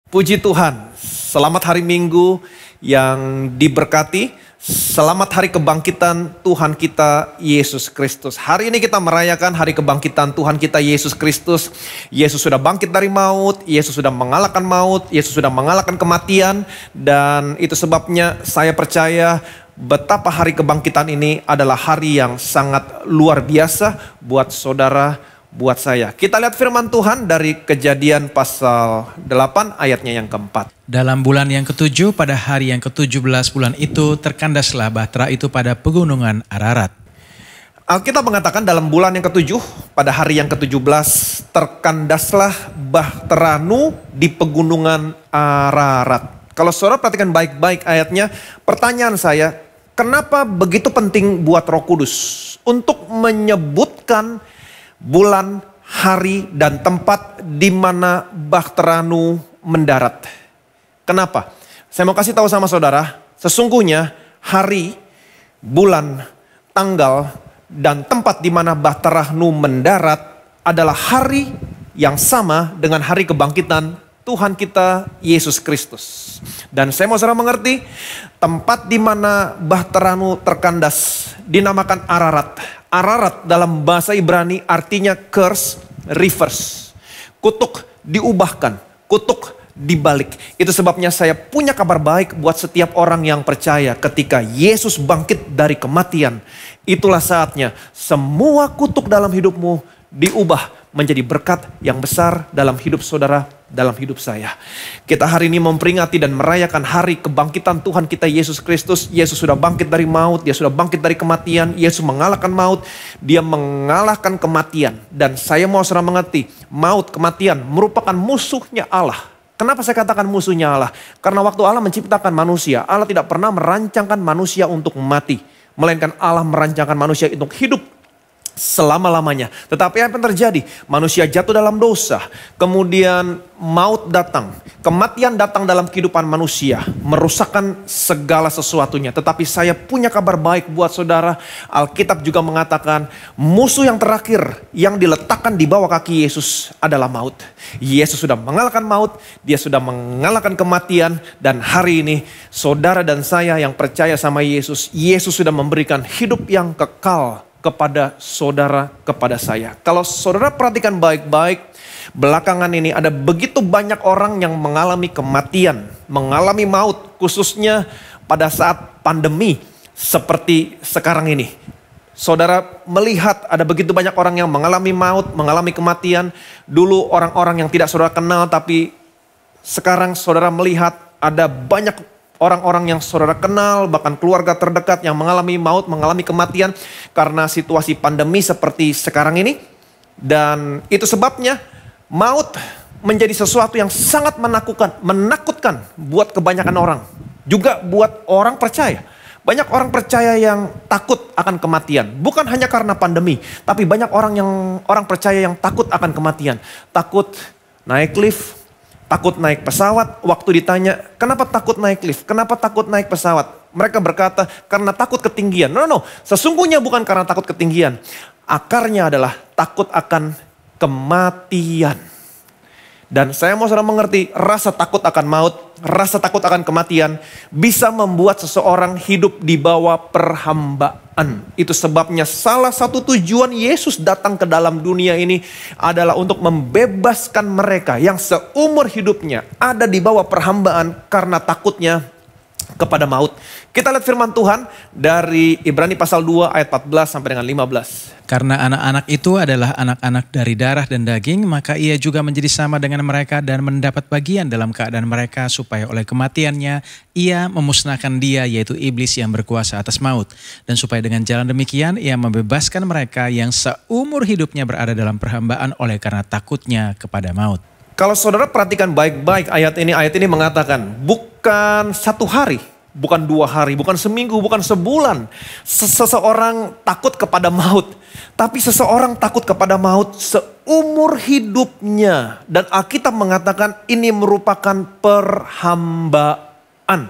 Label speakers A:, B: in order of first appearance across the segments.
A: Puji Tuhan, selamat hari Minggu yang diberkati, selamat hari kebangkitan Tuhan kita Yesus Kristus. Hari ini kita merayakan hari kebangkitan Tuhan kita Yesus Kristus. Yesus sudah bangkit dari maut, Yesus sudah mengalahkan maut, Yesus sudah mengalahkan kematian. Dan itu sebabnya saya percaya betapa hari kebangkitan ini adalah hari yang sangat luar biasa buat saudara, buat saya. Kita lihat firman Tuhan dari Kejadian pasal 8 ayatnya yang keempat.
B: Dalam bulan yang ketujuh, pada hari yang ke-17 bulan itu, terkandaslah bahtera itu pada pegunungan Ararat.
A: Alkitab mengatakan dalam bulan yang ketujuh, pada hari yang ke-17, terkandaslah bahtera Nu di pegunungan Ararat. Kalau saudara perhatikan baik-baik ayatnya, pertanyaan saya, kenapa begitu penting buat Roh Kudus untuk menyebutkan bulan, hari, dan tempat di mana bahtera Nu mendarat? Kenapa? Saya mau kasih tahu sama saudara, sesungguhnya hari, bulan, tanggal, dan tempat di mana bahtera Nu mendarat adalah hari yang sama dengan hari kebangkitan Tuhan kita Yesus Kristus. Dan saya mau saudara mengerti, tempat di mana bahtera Nu terkandas dinamakan Ararat. Ararat dalam bahasa Ibrani artinya curse reverse. Kutuk diubahkan, kutuk dibalik. Itu sebabnya saya punya kabar baik buat setiap orang yang percaya ketika Yesus bangkit dari kematian. Itulah saatnya semua kutuk dalam hidupmu diubah menjadi berkat yang besar dalam hidup saudara, dalam hidup saya. Kita hari ini memperingati dan merayakan hari kebangkitan Tuhan kita Yesus Kristus. Yesus sudah bangkit dari maut, Dia sudah bangkit dari kematian. Yesus mengalahkan maut, Dia mengalahkan kematian. Dan saya mau saudara mengerti, maut, kematian merupakan musuhnya Allah. Kenapa saya katakan musuhnya Allah? Karena waktu Allah menciptakan manusia, Allah tidak pernah merancangkan manusia untuk mati. Melainkan Allah merancangkan manusia untuk hidup selama-lamanya. Tetapi apa yang terjadi? Manusia jatuh dalam dosa. Kemudian maut datang. Kematian datang dalam kehidupan manusia. Merusakkan segala sesuatunya. Tetapi saya punya kabar baik buat saudara. Alkitab juga mengatakan musuh yang terakhir yang diletakkan di bawah kaki Yesus adalah maut. Yesus sudah mengalahkan maut. Dia sudah mengalahkan kematian. Dan hari ini saudara dan saya yang percaya sama Yesus, Yesus sudah memberikan hidup yang kekal kepada saudara, kepada saya. Kalau saudara perhatikan baik-baik, belakangan ini ada begitu banyak orang yang mengalami kematian, mengalami maut, khususnya pada saat pandemi seperti sekarang ini. Saudara melihat ada begitu banyak orang yang mengalami maut, mengalami kematian. Dulu orang-orang yang tidak saudara kenal, tapi sekarang saudara melihat ada banyak orang-orang yang saudara kenal, bahkan keluarga terdekat yang mengalami maut, mengalami kematian karena situasi pandemi seperti sekarang ini. Dan itu sebabnya maut menjadi sesuatu yang sangat menakutkan buat kebanyakan orang. Juga buat orang percaya. Banyak orang percaya yang takut akan kematian. Bukan hanya karena pandemi, tapi banyak orang percaya yang takut akan kematian. Takut naik lift, takut naik pesawat. Waktu ditanya, kenapa takut naik lift? Kenapa takut naik pesawat? Mereka berkata, karena takut ketinggian. No. Sesungguhnya bukan karena takut ketinggian. Akarnya adalah takut akan kematian. Dan saya mau saudara mengerti, rasa takut akan maut, rasa takut akan kematian bisa membuat seseorang hidup di bawah perhambaan. Itu sebabnya salah satu tujuan Yesus datang ke dalam dunia ini adalah untuk membebaskan mereka yang seumur hidupnya ada di bawah perhambaan karena takutnya kepada maut. Kita lihat firman Tuhan dari Ibrani pasal 2 ayat 14 sampai dengan 15.
B: Karena anak-anak itu adalah anak-anak dari darah dan daging, maka ia juga menjadi sama dengan mereka dan mendapat bagian dalam keadaan mereka, supaya oleh kematiannya ia memusnahkan dia, yaitu iblis yang berkuasa atas maut. Dan supaya dengan jalan demikian ia membebaskan mereka yang seumur hidupnya berada dalam perhambaan oleh karena takutnya kepada maut.
A: Kalau saudara perhatikan baik-baik ayat ini mengatakan bukan satu hari, bukan 2 hari, bukan seminggu, bukan sebulan. Seseorang takut kepada maut. Tapi seseorang takut kepada maut seumur hidupnya. Dan Alkitab mengatakan ini merupakan perhambaan.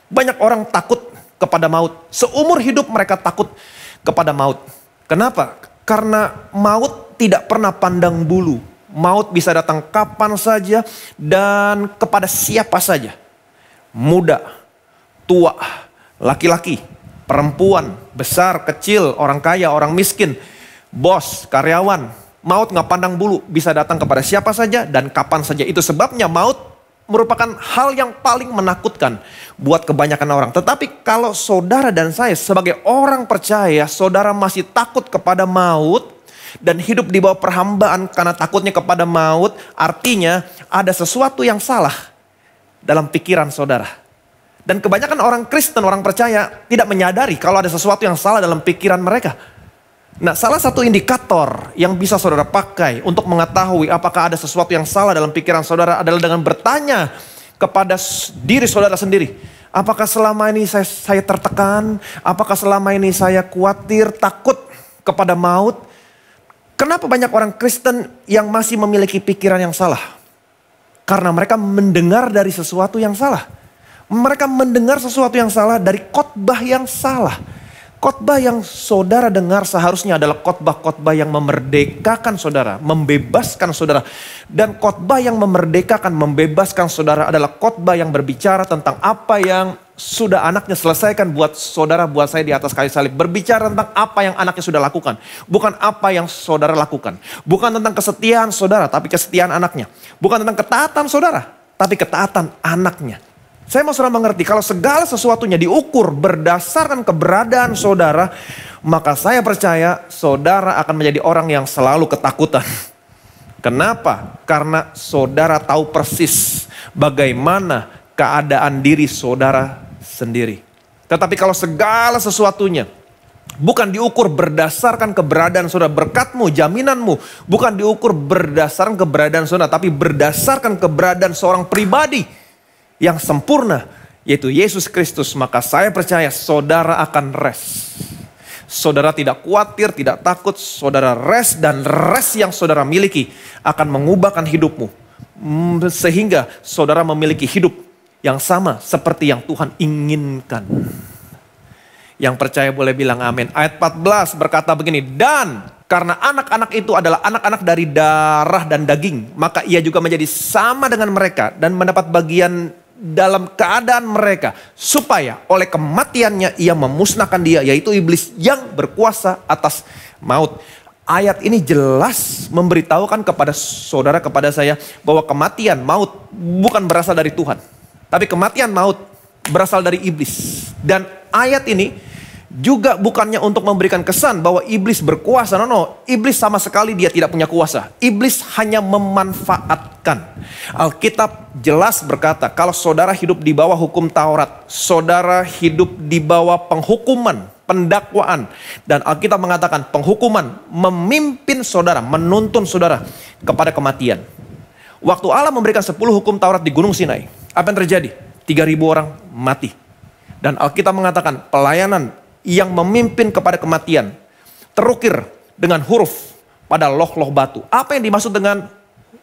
A: Banyak orang takut kepada maut. Seumur hidup mereka takut kepada maut. Kenapa? Karena maut tidak pernah pandang bulu. Maut bisa datang kapan saja dan kepada siapa saja. Muda, tua, laki-laki, perempuan, besar, kecil, orang kaya, orang miskin, bos, karyawan. Maut nggak pandang bulu, bisa datang kepada siapa saja dan kapan saja. Itu sebabnya maut merupakan hal yang paling menakutkan buat kebanyakan orang. Tetapi kalau saudara dan saya sebagai orang percaya, saudara masih takut kepada maut dan hidup di bawah perhambaan karena takutnya kepada maut, artinya ada sesuatu yang salah dalam pikiran saudara. Dan kebanyakan orang Kristen, orang percaya tidak menyadari kalau ada sesuatu yang salah dalam pikiran mereka. Nah, salah satu indikator yang bisa saudara pakai untuk mengetahui apakah ada sesuatu yang salah dalam pikiran saudara adalah dengan bertanya kepada diri saudara sendiri. Apakah selama ini saya tertekan? Apakah selama ini saya khawatir, takut kepada maut? Kenapa banyak orang Kristen yang masih memiliki pikiran yang salah? Karena mereka mendengar dari sesuatu yang salah. Mereka mendengar sesuatu yang salah dari khotbah yang salah. Khotbah yang saudara dengar seharusnya adalah khotbah-khotbah yang memerdekakan saudara, membebaskan saudara. Dan khotbah yang memerdekakan, membebaskan saudara adalah khotbah yang berbicara tentang apa yang sudah anaknya selesaikan buat saudara, buat saya di atas kayu salib. Berbicara tentang apa yang anaknya sudah lakukan. Bukan apa yang saudara lakukan. Bukan tentang kesetiaan saudara, tapi kesetiaan anaknya. Bukan tentang ketaatan saudara, tapi ketaatan anaknya. Saya mau saudara mengerti, kalau segala sesuatunya diukur berdasarkan keberadaan saudara, maka saya percaya saudara akan menjadi orang yang selalu ketakutan. Kenapa? Karena saudara tahu persis bagaimana keadaan diri saudara sendiri. Tetapi kalau segala sesuatunya bukan diukur berdasarkan keberadaan saudara, berkatmu, jaminanmu, bukan diukur berdasarkan keberadaan saudara, tapi berdasarkan keberadaan seorang pribadi yang sempurna, yaitu Yesus Kristus, maka saya percaya saudara akan rest. Saudara tidak khawatir, tidak takut, saudara rest, dan rest yang saudara miliki akan mengubahkan hidupmu. Sehingga saudara memiliki hidup yang sama seperti yang Tuhan inginkan. Yang percaya boleh bilang amin. Ayat 14 berkata begini, dan karena anak-anak itu adalah anak-anak dari darah dan daging, maka ia juga menjadi sama dengan mereka dan mendapat bagian dalam keadaan mereka, supaya oleh kematiannya ia memusnahkan dia, yaitu iblis yang berkuasa atas maut. Ayat ini jelas memberitahukan kepada saudara, kepada saya, bahwa kematian maut bukan berasal dari Tuhan, tapi kematian maut berasal dari iblis. Dan ayat ini juga bukannya untuk memberikan kesan bahwa iblis berkuasa. No, iblis sama sekali dia tidak punya kuasa. Iblis hanya memanfaatkan. Alkitab jelas berkata, kalau saudara hidup di bawah hukum Taurat, saudara hidup di bawah penghukuman, pendakwaan. Dan Alkitab mengatakan penghukuman memimpin saudara, menuntun saudara kepada kematian. Waktu Allah memberikan 10 hukum Taurat di Gunung Sinai, apa yang terjadi? 3.000 orang mati. Dan Alkitab mengatakan pelayanan yang memimpin kepada kematian terukir dengan huruf pada loh-loh batu. Apa yang dimaksud dengan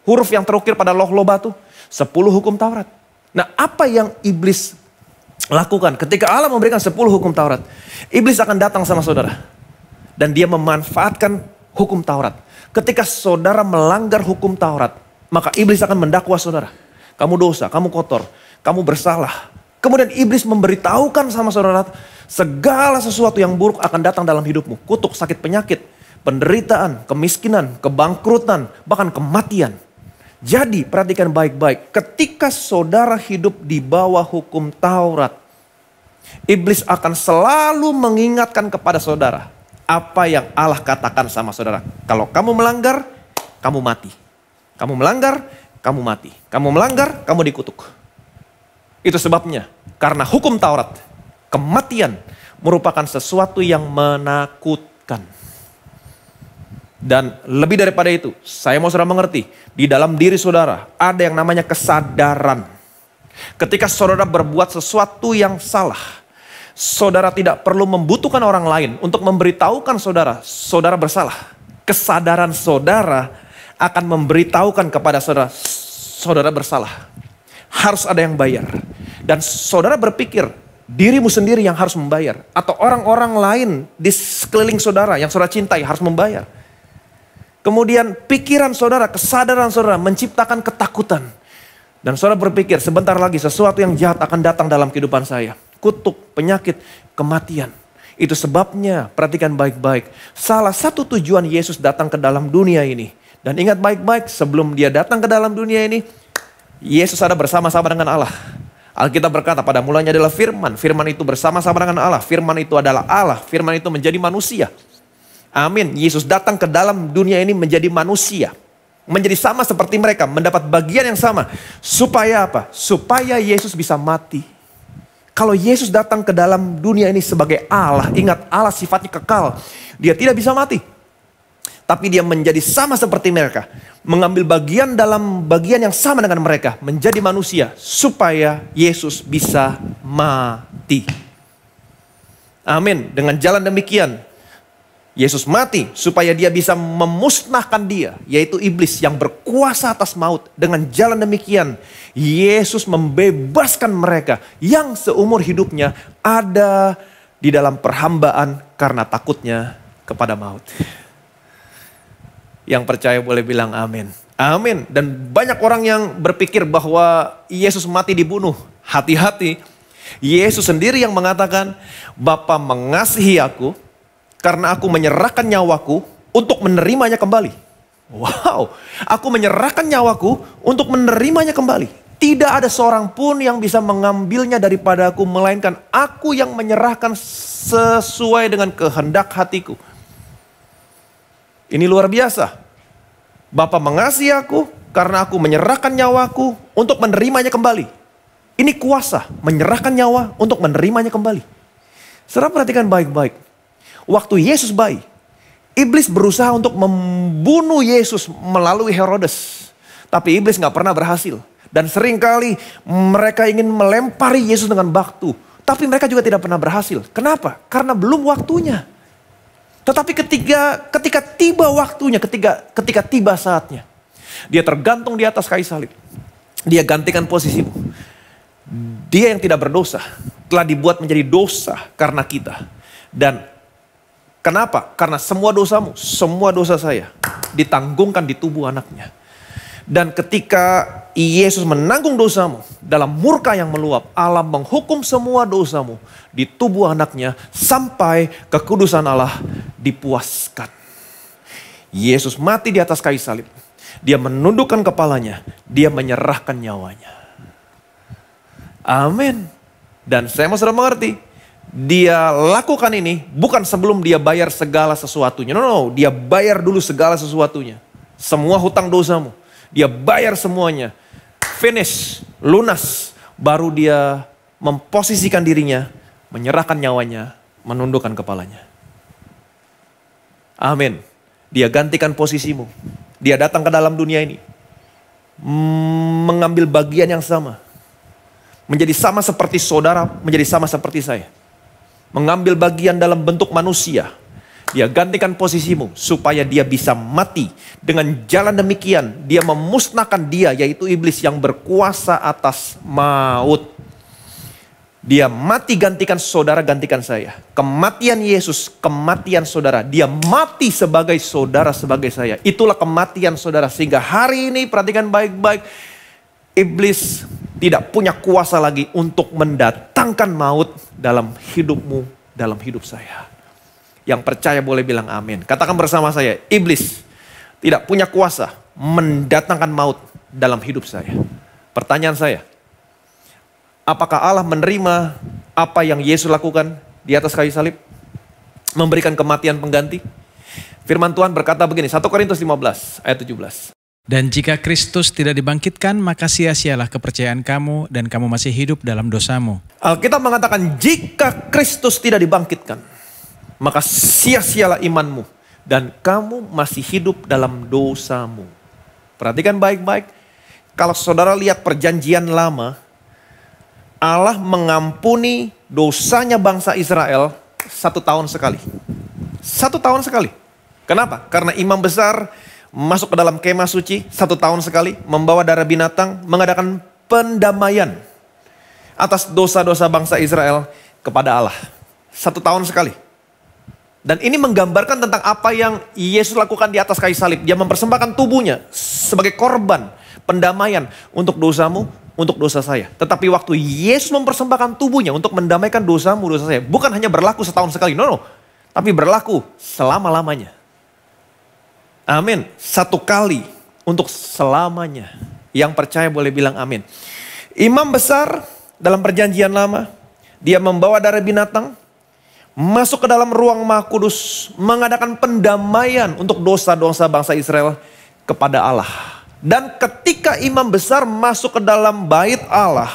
A: huruf yang terukir pada loh-loh batu? 10 hukum Taurat. Nah, apa yang iblis lakukan ketika Allah memberikan 10 hukum Taurat? Iblis akan datang sama saudara dan dia memanfaatkan hukum Taurat. Ketika saudara melanggar hukum Taurat, maka iblis akan mendakwa saudara. Kamu dosa, kamu kotor, kamu bersalah. Kemudian iblis memberitahukan sama saudara, segala sesuatu yang buruk akan datang dalam hidupmu. Kutuk, sakit, penyakit, penderitaan, kemiskinan, kebangkrutan, bahkan kematian. Jadi perhatikan baik-baik, ketika saudara hidup di bawah hukum Taurat, iblis akan selalu mengingatkan kepada saudara apa yang Allah katakan sama saudara. Kalau kamu melanggar, kamu mati. Kamu melanggar, kamu mati. Kamu melanggar, kamu dikutuk. Itu sebabnya, karena hukum Taurat, kematian merupakan sesuatu yang menakutkan. Dan lebih daripada itu, saya mau saudara mengerti, di dalam diri saudara ada yang namanya kesadaran. Ketika saudara berbuat sesuatu yang salah, saudara tidak perlu membutuhkan orang lain untuk memberitahukan saudara, saudara bersalah. Kesadaran saudara akan memberitahukan kepada saudara, saudara bersalah. Harus ada yang bayar. Dan saudara berpikir dirimu sendiri yang harus membayar. Atau orang-orang lain di sekeliling saudara yang saudara cintai harus membayar. Kemudian pikiran saudara, kesadaran saudara menciptakan ketakutan. Dan saudara berpikir sebentar lagi sesuatu yang jahat akan datang dalam kehidupan saya. Kutuk, penyakit, kematian. Itu sebabnya perhatikan baik-baik. Salah satu tujuan Yesus datang ke dalam dunia ini. Dan ingat baik-baik sebelum dia datang ke dalam dunia ini. Yesus ada bersama-sama dengan Allah. Alkitab berkata pada mulanya adalah firman. Firman itu bersama-sama dengan Allah. Firman itu adalah Allah. Firman itu menjadi manusia. Amin. Yesus datang ke dalam dunia ini menjadi manusia. Menjadi sama seperti mereka. Mendapat bagian yang sama. Supaya apa? Supaya Yesus bisa mati. Kalau Yesus datang ke dalam dunia ini sebagai Allah. Ingat Allah sifatnya kekal. Dia tidak bisa mati. Tapi dia menjadi sama seperti mereka. Mengambil bagian dalam bagian yang sama dengan mereka. Menjadi manusia. Supaya Yesus bisa mati. Amin. Dengan jalan demikian. Yesus mati supaya dia bisa memusnahkan dia. Yaitu iblis yang berkuasa atas maut. Dengan jalan demikian. Yesus membebaskan mereka. Yang seumur hidupnya ada di dalam perhambaan. Karena takutnya kepada maut. Yang percaya boleh bilang amin. Amin. Dan banyak orang yang berpikir bahwa Yesus mati dibunuh. Hati-hati. Yesus sendiri yang mengatakan, Bapa mengasihi aku karena aku menyerahkan nyawaku untuk menerimanya kembali. Wow. Aku menyerahkan nyawaku untuk menerimanya kembali. Tidak ada seorang pun yang bisa mengambilnya daripada aku. Melainkan aku yang menyerahkan sesuai dengan kehendak hatiku. Ini luar biasa. Bapa mengasihi aku karena aku menyerahkan nyawaku untuk menerimanya kembali. Ini kuasa menyerahkan nyawa untuk menerimanya kembali. Saudara perhatikan baik-baik. Waktu Yesus bayi, iblis berusaha untuk membunuh Yesus melalui Herodes. Tapi iblis gak pernah berhasil. Dan seringkali mereka ingin melempari Yesus dengan batu. Tapi mereka juga tidak pernah berhasil. Kenapa? Karena belum waktunya. Tetapi ketika tiba waktunya, ketika tiba saatnya. Dia tergantung di atas kayu salib. Dia gantikan posisimu. Dia yang tidak berdosa telah dibuat menjadi dosa karena kita. Dan kenapa? Karena semua dosamu, semua dosa saya ditanggungkan di tubuh anaknya. Dan ketika Yesus menanggung dosamu dalam murka yang meluap, Allah menghukum semua dosamu di tubuh anaknya sampai kekudusan Allah dipuaskan. Yesus mati di atas kayu salib. Dia menundukkan kepalanya, dia menyerahkan nyawanya. Amin. Dan saya mau sudah mengerti. Dia lakukan ini bukan sebelum dia bayar segala sesuatunya. No, dia bayar dulu segala sesuatunya. Semua hutang dosamu. Dia bayar semuanya. Finish, lunas. Baru dia memposisikan dirinya, menyerahkan nyawanya, menundukkan kepalanya. Amin. Dia gantikan posisimu. Dia datang ke dalam dunia ini. Mengambil bagian yang sama. Menjadi sama seperti saudara, menjadi sama seperti saya. Mengambil bagian dalam bentuk manusia. Dia gantikan posisimu supaya dia bisa mati. Dengan jalan demikian dia memusnahkan dia, yaitu iblis yang berkuasa atas maut. Dia mati gantikan saudara, gantikan saya. Kematian Yesus, kematian saudara. Dia mati sebagai saudara, sebagai saya. Itulah kematian saudara. Sehingga hari ini perhatikan baik-baik. Iblis tidak punya kuasa lagi untuk mendatangkan maut dalam hidupmu, dalam hidup saya. Yang percaya boleh bilang amin. Katakan bersama saya, iblis tidak punya kuasa mendatangkan maut dalam hidup saya. Pertanyaan saya, apakah Allah menerima apa yang Yesus lakukan di atas kayu salib? Memberikan kematian pengganti? Firman Tuhan berkata begini, 1 Korintus 15 ayat 17.
B: Dan jika Kristus tidak dibangkitkan, maka sia-sialah kepercayaan kamu dan kamu masih hidup dalam dosamu.
A: Alkitab mengatakan jika Kristus tidak dibangkitkan, maka sia-sialah imanmu dan kamu masih hidup dalam dosamu. Perhatikan baik-baik. Kalau saudara lihat perjanjian lama, Allah mengampuni dosanya bangsa Israel 1 tahun sekali. 1 tahun sekali. Kenapa? Karena imam besar masuk ke dalam kemah suci 1 tahun sekali, membawa darah binatang, mengadakan pendamaian atas dosa-dosa bangsa Israel kepada Allah. 1 tahun sekali. Dan ini menggambarkan tentang apa yang Yesus lakukan di atas kayu salib. Dia mempersembahkan tubuhnya sebagai korban pendamaian untuk dosamu, untuk dosa saya. Tetapi waktu Yesus mempersembahkan tubuhnya untuk mendamaikan dosamu, dosa saya. Bukan hanya berlaku setahun sekali, no. Tapi berlaku selama-lamanya. Amin. Satu kali untuk selamanya. Yang percaya boleh bilang amin. Imam besar dalam perjanjian lama, dia membawa darah binatang, masuk ke dalam ruang Maha Kudus, mengadakan pendamaian untuk dosa-dosa bangsa Israel kepada Allah. Dan ketika imam besar masuk ke dalam bait Allah,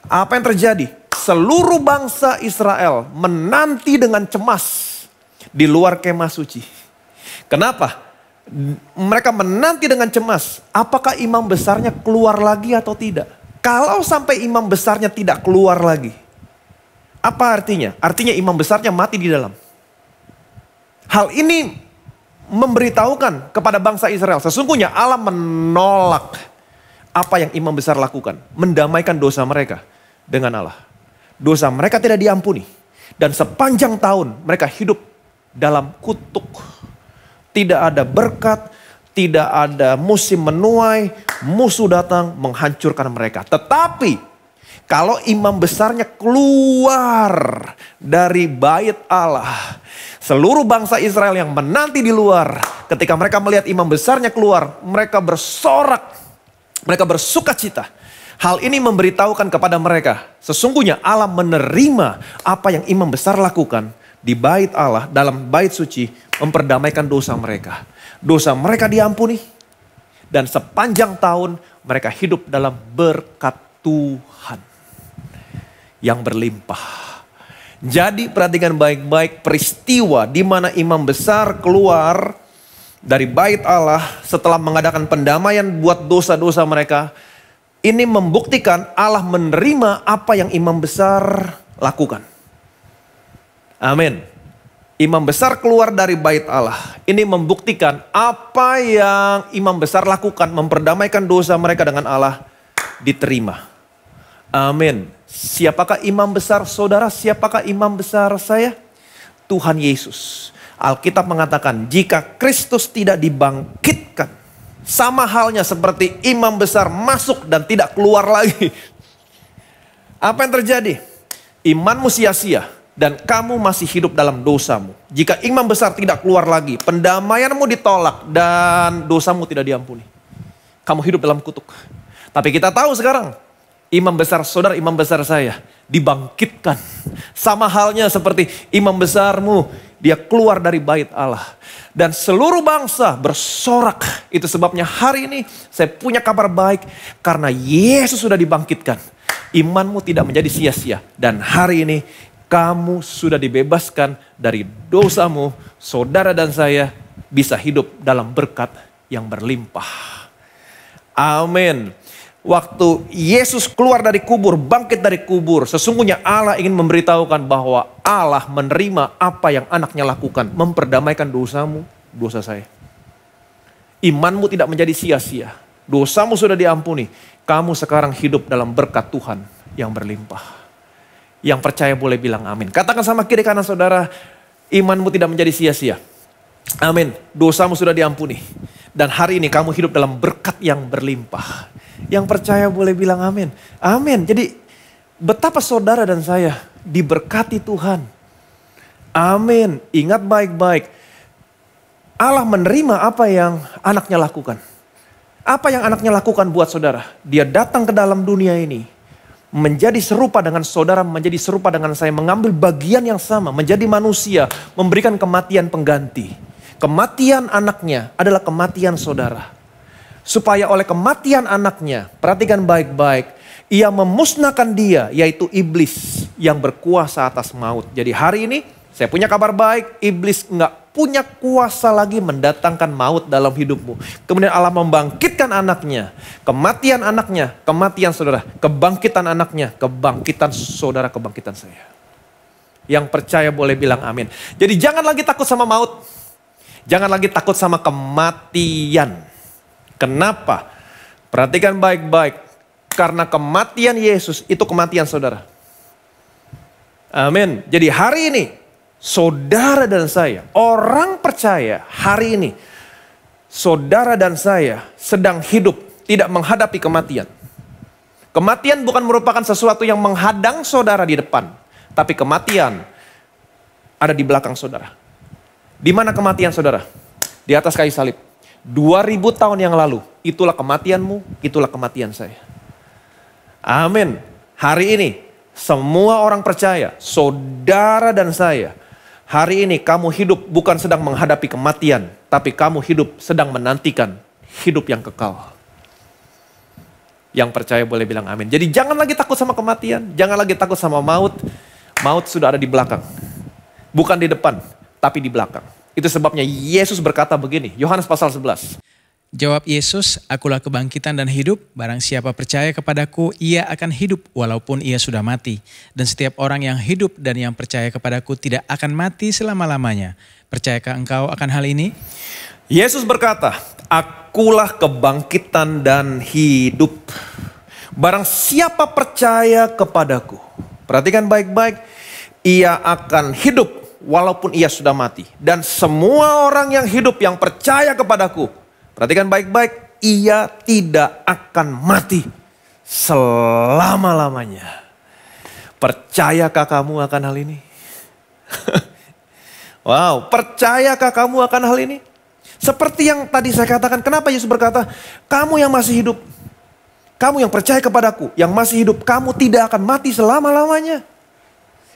A: apa yang terjadi? Seluruh bangsa Israel menanti dengan cemas di luar kemah suci. Kenapa? Mereka menanti dengan cemas, apakah imam besarnya keluar lagi atau tidak? Kalau sampai imam besarnya tidak keluar lagi, apa artinya? Artinya imam besarnya mati di dalam. Hal ini memberitahukan kepada bangsa Israel, sesungguhnya Allah menolak apa yang imam besar lakukan. Mendamaikan dosa mereka dengan Allah. Dosa mereka tidak diampuni. Dan sepanjang tahun mereka hidup dalam kutuk. Tidak ada berkat, tidak ada musim menuai, musuh datang menghancurkan mereka. Tetapi kalau imam besarnya keluar dari bait Allah, seluruh bangsa Israel yang menanti di luar, ketika mereka melihat imam besarnya keluar, mereka bersorak, mereka bersuka cita. Hal ini memberitahukan kepada mereka, sesungguhnya Allah menerima apa yang imam besar lakukan di bait Allah, dalam bait suci, memperdamaikan dosa mereka. Dosa mereka diampuni, dan sepanjang tahun mereka hidup dalam berkat Tuhan yang berlimpah. Jadi perhatikan baik-baik peristiwa di mana imam besar keluar dari bait Allah setelah mengadakan pendamaian buat dosa-dosa mereka. Ini membuktikan Allah menerima apa yang imam besar lakukan. Amin. Imam besar keluar dari bait Allah. Ini membuktikan apa yang imam besar lakukan, memperdamaikan dosa mereka dengan Allah, diterima. Amin. Siapakah imam besar saudara? Siapakah imam besar saya? Tuhan Yesus. Alkitab mengatakan jika Kristus tidak dibangkitkan, sama halnya seperti imam besar masuk dan tidak keluar lagi. Apa yang terjadi? Imanmu sia-sia. Dan kamu masih hidup dalam dosamu. Jika imam besar tidak keluar lagi, pendamaianmu ditolak dan dosamu tidak diampuni. Kamu hidup dalam kutuk. Tapi kita tahu sekarang, imam besar saudara, imam besar saya dibangkitkan. Sama halnya seperti imam besarmu, dia keluar dari bait Allah. Dan seluruh bangsa bersorak. Itu sebabnya hari ini saya punya kabar baik, karena Yesus sudah dibangkitkan. Imanmu tidak menjadi sia-sia. Dan hari ini kamu sudah dibebaskan dari dosamu. Saudara dan saya bisa hidup dalam berkat yang berlimpah. Amin. Waktu Yesus keluar dari kubur, bangkit dari kubur, sesungguhnya Allah ingin memberitahukan bahwa Allah menerima apa yang anaknya lakukan. Memperdamaikan dosamu, dosa saya. Imanmu tidak menjadi sia-sia. Dosamu sudah diampuni. Kamu sekarang hidup dalam berkat Tuhan yang berlimpah. Yang percaya boleh bilang amin. Katakan sama kiri kanan saudara, imanmu tidak menjadi sia-sia. Amin. Dosamu sudah diampuni. Dan hari ini kamu hidup dalam berkat yang berlimpah. Yang percaya boleh bilang amin. Amin. Jadi betapa saudara dan saya diberkati Tuhan. Amin. Ingat baik-baik. Allah menerima apa yang anaknya lakukan. Apa yang anaknya lakukan buat saudara? Dia datang ke dalam dunia ini. Menjadi serupa dengan saudara, menjadi serupa dengan saya, mengambil bagian yang sama, menjadi manusia, memberikan kematian pengganti. Kematian anaknya adalah kematian saudara. Supaya oleh kematian anaknya, perhatikan baik-baik, ia memusnahkan dia, yaitu iblis yang berkuasa atas maut. Jadi hari ini saya punya kabar baik, iblis enggak punya kuasa lagi mendatangkan maut dalam hidupmu. Kemudian Allah membangkitkan anaknya. Kematian anaknya, kematian saudara. Kebangkitan anaknya, kebangkitan saudara, kebangkitan saya. Yang percaya boleh bilang amin. Jadi jangan lagi takut sama maut. Jangan lagi takut sama kematian. Kenapa? Perhatikan baik-baik. Karena kematian Yesus itu kematian saudara. Amin. Jadi hari ini saudara dan saya, orang percaya hari ini, saudara dan saya sedang hidup, tidak menghadapi kematian. Kematian bukan merupakan sesuatu yang menghadang saudara di depan, tapi kematian ada di belakang saudara. Di mana kematian saudara? Di atas kayu salib. 2000 tahun yang lalu, itulah kematianmu, itulah kematian saya. Amin. Hari ini, semua orang percaya, saudara dan saya, hari ini kamu hidup bukan sedang menghadapi kematian, tapi kamu hidup sedang menantikan hidup yang kekal. Yang percaya boleh bilang amin. Jadi jangan lagi takut sama kematian, jangan lagi takut sama maut. Maut sudah ada di belakang. Bukan di depan, tapi di belakang. Itu sebabnya Yesus berkata begini, Yohanes pasal 11.
B: Jawab Yesus, akulah kebangkitan dan hidup, barang siapa percaya kepadaku, ia akan hidup walaupun ia sudah mati. Dan setiap orang yang hidup dan yang percaya kepadaku tidak akan mati selama-lamanya. Percayakah engkau akan hal ini?
A: Yesus berkata, akulah kebangkitan dan hidup. Barang siapa percaya kepadaku, perhatikan baik-baik, ia akan hidup walaupun ia sudah mati. Dan semua orang yang hidup yang percaya kepadaku, perhatikan baik-baik, ia tidak akan mati selama-lamanya. Percayakah kamu akan hal ini? Wow, percayakah kamu akan hal ini? Seperti yang tadi saya katakan, kenapa Yesus berkata, kamu yang masih hidup, kamu yang percaya kepadaku, yang masih hidup, kamu tidak akan mati selama-lamanya.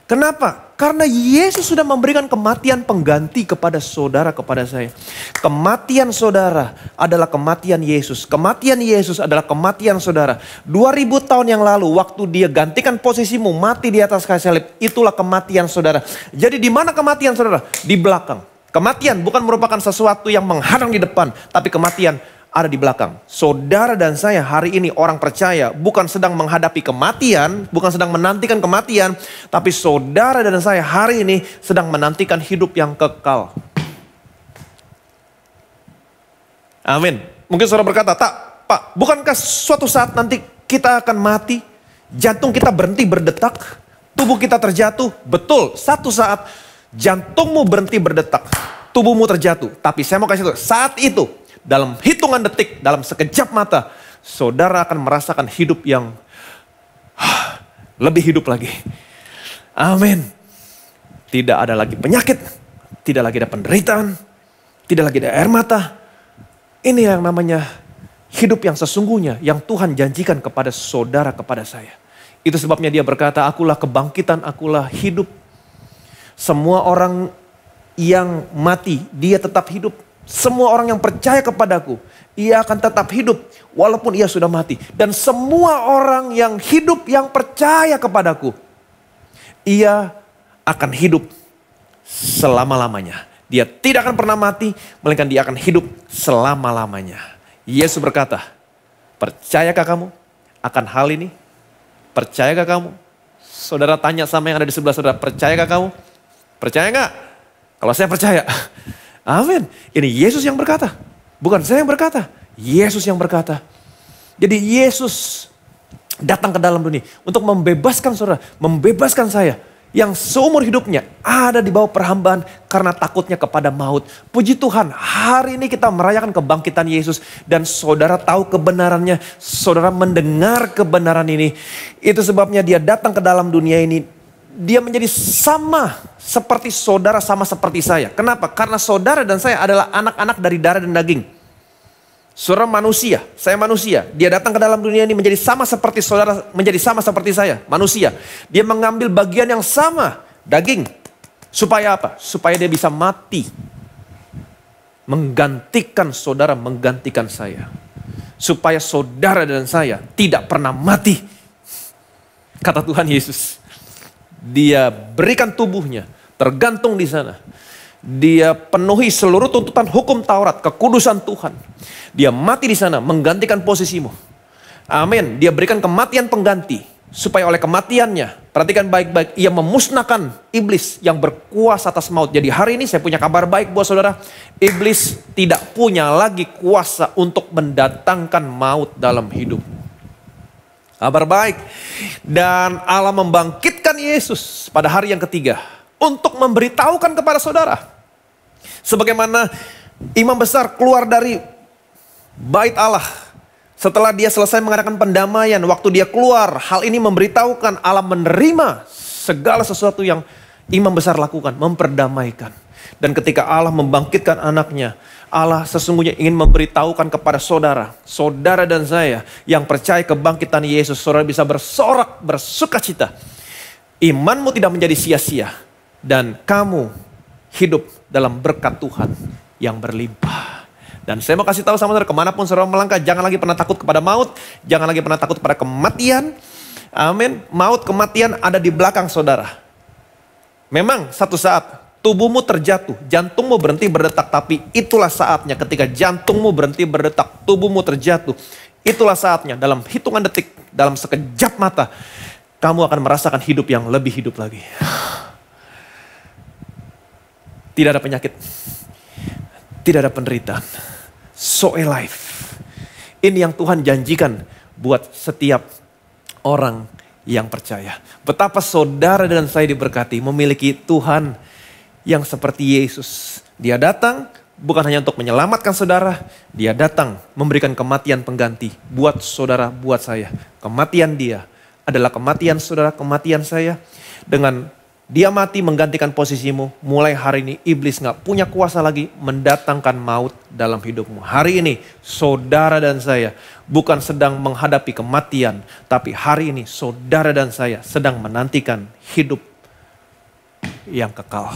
A: Kenapa? Karena Yesus sudah memberikan kematian pengganti kepada saudara, kepada saya. Kematian saudara adalah kematian Yesus. Kematian Yesus adalah kematian saudara. 2000 tahun yang lalu waktu dia gantikan posisimu mati di atas kayu salib, itulah kematian saudara. Jadi di mana kematian saudara? Di belakang. Kematian bukan merupakan sesuatu yang menghadang di depan, tapi kematian ada di belakang. Saudara dan saya hari ini orang percaya bukan sedang menghadapi kematian, bukan sedang menantikan kematian, tapi saudara dan saya hari ini sedang menantikan hidup yang kekal. Amin. Mungkin saudara berkata, Pak, bukankah suatu saat nanti kita akan mati? Jantung kita berhenti berdetak, tubuh kita terjatuh. Betul, satu saat jantungmu berhenti berdetak, tubuhmu terjatuh. Tapi saya mau kasih tahu, saat itu, dalam hitungan detik, dalam sekejap mata, saudara akan merasakan hidup yang lebih hidup lagi. Amin. Tidak ada lagi penyakit, tidak lagi ada penderitaan, tidak lagi ada air mata. Ini yang namanya hidup yang sesungguhnya, yang Tuhan janjikan kepada saudara, kepada saya. Itu sebabnya dia berkata, akulah kebangkitan, akulah hidup. Semua orang yang mati, dia tetap hidup. Semua orang yang percaya kepadaku, ia akan tetap hidup walaupun ia sudah mati. Dan semua orang yang hidup yang percaya kepadaku, ia akan hidup selama-lamanya. Dia tidak akan pernah mati, melainkan dia akan hidup selama-lamanya. Yesus berkata, percayakah kamu akan hal ini? Percayakah kamu? Saudara tanya sama yang ada di sebelah saudara, percayakah kamu? Percaya enggak? Kalau saya percaya. Amin. Ini Yesus yang berkata. Bukan saya yang berkata. Yesus yang berkata. Jadi Yesus datang ke dalam dunia untuk membebaskan saudara. Membebaskan saya. Yang seumur hidupnya ada di bawah perhambaan karena takutnya kepada maut. Puji Tuhan, hari ini kita merayakan kebangkitan Yesus. Dan saudara tahu kebenarannya. Saudara mendengar kebenaran ini. Itu sebabnya dia datang ke dalam dunia ini. Dia menjadi sama seperti saudara, sama seperti saya. Kenapa? Karena saudara dan saya adalah anak-anak dari darah dan daging. Saudara manusia, saya manusia. Dia datang ke dalam dunia ini menjadi sama seperti saudara, menjadi sama seperti saya, manusia. Dia mengambil bagian yang sama, daging. Supaya apa? Supaya dia bisa mati. Menggantikan saudara, menggantikan saya. Supaya saudara dan saya tidak pernah mati. Kata Tuhan Yesus. Dia berikan tubuhnya, tergantung di sana. Dia penuhi seluruh tuntutan hukum Taurat, kekudusan Tuhan. Dia mati di sana, menggantikan posisimu. Amin. Dia berikan kematian pengganti, supaya oleh kematiannya, perhatikan baik-baik, ia memusnahkan iblis yang berkuasa atas maut. Jadi hari ini saya punya kabar baik buat saudara. Iblis tidak punya lagi kuasa untuk mendatangkan maut dalam hidup. Kabar baik. Dan Allah membangkitkan Yesus pada hari yang ketiga. untuk memberitahukan kepada saudara. Sebagaimana imam besar keluar dari bait Allah. Setelah dia selesai mengadakan pendamaian, waktu dia keluar, hal ini memberitahukan Allah menerima segala sesuatu yang imam besar lakukan, memperdamaikan. Dan ketika Allah membangkitkan anaknya, Allah sesungguhnya ingin memberitahukan kepada saudara, saudara dan saya yang percaya kebangkitan Yesus, saudara bisa bersorak, bersukacita. Imanmu tidak menjadi sia-sia dan kamu hidup dalam berkat Tuhan yang berlimpah. Dan saya mau kasih tahu sama saudara, kemanapun saudara melangkah, jangan lagi pernah takut kepada maut, jangan lagi pernah takut kepada kematian. Amin. Maut, kematian ada di belakang saudara. Memang satu saat tubuhmu terjatuh, jantungmu berhenti berdetak, tapi itulah saatnya ketika jantungmu berhenti berdetak, tubuhmu terjatuh. Itulah saatnya dalam hitungan detik, dalam sekejap mata, kamu akan merasakan hidup yang lebih hidup lagi. Tidak ada penyakit, tidak ada penderitaan. So alive. Ini yang Tuhan janjikan buat setiap orang yang percaya. Betapa saudara dan saya diberkati memiliki Tuhan yang seperti Yesus. Dia datang bukan hanya untuk menyelamatkan saudara, dia datang memberikan kematian pengganti buat saudara, buat saya. Kematian dia adalah kematian saudara, kematian saya. Dengan dia mati menggantikan posisimu, mulai hari ini iblis gak punya kuasa lagi mendatangkan maut dalam hidupmu. Hari ini saudara dan saya bukan sedang menghadapi kematian, tapi hari ini saudara dan saya sedang menantikan hidup yang kekal.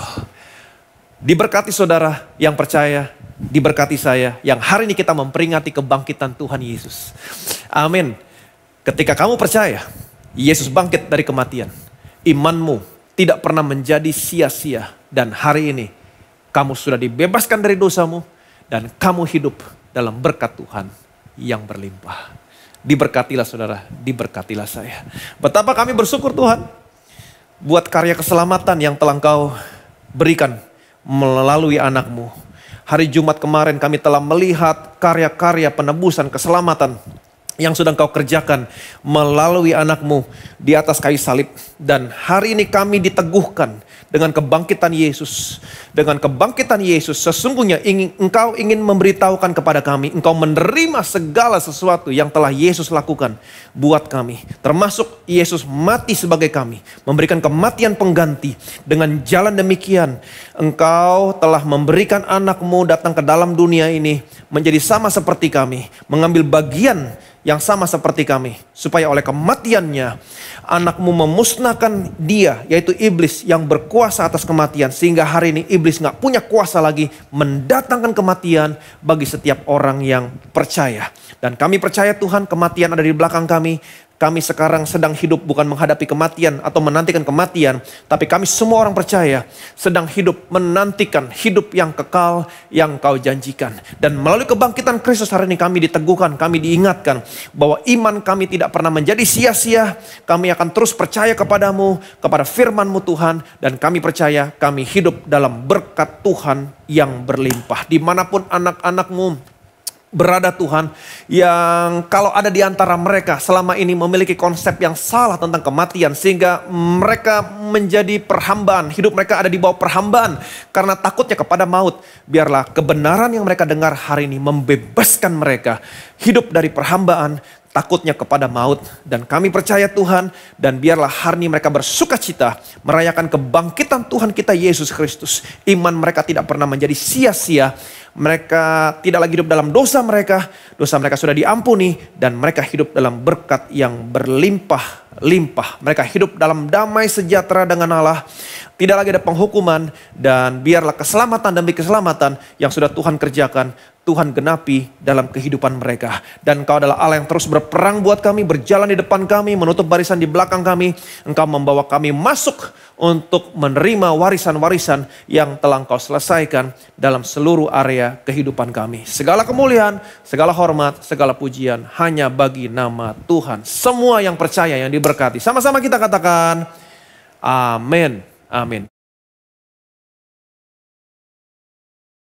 A: Diberkati saudara yang percaya, diberkati saya yang hari ini kita memperingati kebangkitan Tuhan Yesus. Amin. Ketika kamu percaya, Yesus bangkit dari kematian, imanmu tidak pernah menjadi sia-sia. Dan hari ini kamu sudah dibebaskan dari dosamu dan kamu hidup dalam berkat Tuhan yang berlimpah. Diberkatilah saudara, diberkatilah saya. Betapa kami bersyukur Tuhan buat karya keselamatan yang telah Engkau berikan melalui anakmu. Hari Jumat kemarin kami telah melihat karya-karya penebusan keselamatan yang sudah Engkau kerjakan melalui anakmu di atas kayu salib. Dan hari ini kami diteguhkan dengan kebangkitan Yesus. Dengan kebangkitan Yesus sesungguhnya Engkau ingin memberitahukan kepada kami, Engkau menerima segala sesuatu yang telah Yesus lakukan buat kami. Termasuk Yesus mati sebagai kami, memberikan kematian pengganti. Dengan jalan demikian Engkau telah memberikan anakmu datang ke dalam dunia ini menjadi sama seperti kami, mengambil bagian yang sama seperti kami, supaya oleh kematiannya anakmu memusnahkan dia, yaitu iblis yang berkuasa atas kematian, sehingga hari ini iblis gak punya kuasa lagi mendatangkan kematian bagi setiap orang yang percaya. Dan kami percaya Tuhan, kematian ada di belakang kami. Kami sekarang sedang hidup bukan menghadapi kematian atau menantikan kematian, tapi kami semua orang percaya sedang hidup menantikan hidup yang kekal yang Kau janjikan. Dan melalui kebangkitan Kristus hari ini kami diteguhkan, kami diingatkan bahwa iman kami tidak pernah menjadi sia-sia. Kami akan terus percaya kepadamu, kepada firman-Mu Tuhan, dan kami percaya kami hidup dalam berkat Tuhan yang berlimpah. Dimanapun anak-anak-Mu berada Tuhan, yang kalau ada di antara mereka selama ini memiliki konsep yang salah tentang kematian, sehingga mereka menjadi perhambaan, hidup mereka ada di bawah perhambaan karena takutnya kepada maut. Biarlah kebenaran yang mereka dengar hari ini membebaskan mereka hidup dari perhambaan, takutnya kepada maut. Dan kami percaya Tuhan, dan biarlah hari ini mereka bersukacita merayakan kebangkitan Tuhan kita Yesus Kristus. Iman mereka tidak pernah menjadi sia-sia. Mereka tidak lagi hidup dalam dosa mereka sudah diampuni, dan mereka hidup dalam berkat yang berlimpah-limpah. Mereka hidup dalam damai sejahtera dengan Allah, tidak lagi ada penghukuman, dan biarlah keselamatan demi keselamatan yang sudah Tuhan kerjakan, Tuhan genapi dalam kehidupan mereka. Dan Engkau adalah Allah yang terus berperang buat kami, berjalan di depan kami, menutup barisan di belakang kami. Engkau membawa kami masuk untuk menerima warisan-warisan yang telah Engkau selesaikan dalam seluruh area kehidupan kami. Segala kemuliaan, segala hormat, segala pujian hanya bagi nama Tuhan. Semua yang percaya, yang diberkati, sama-sama kita katakan amin. Amin.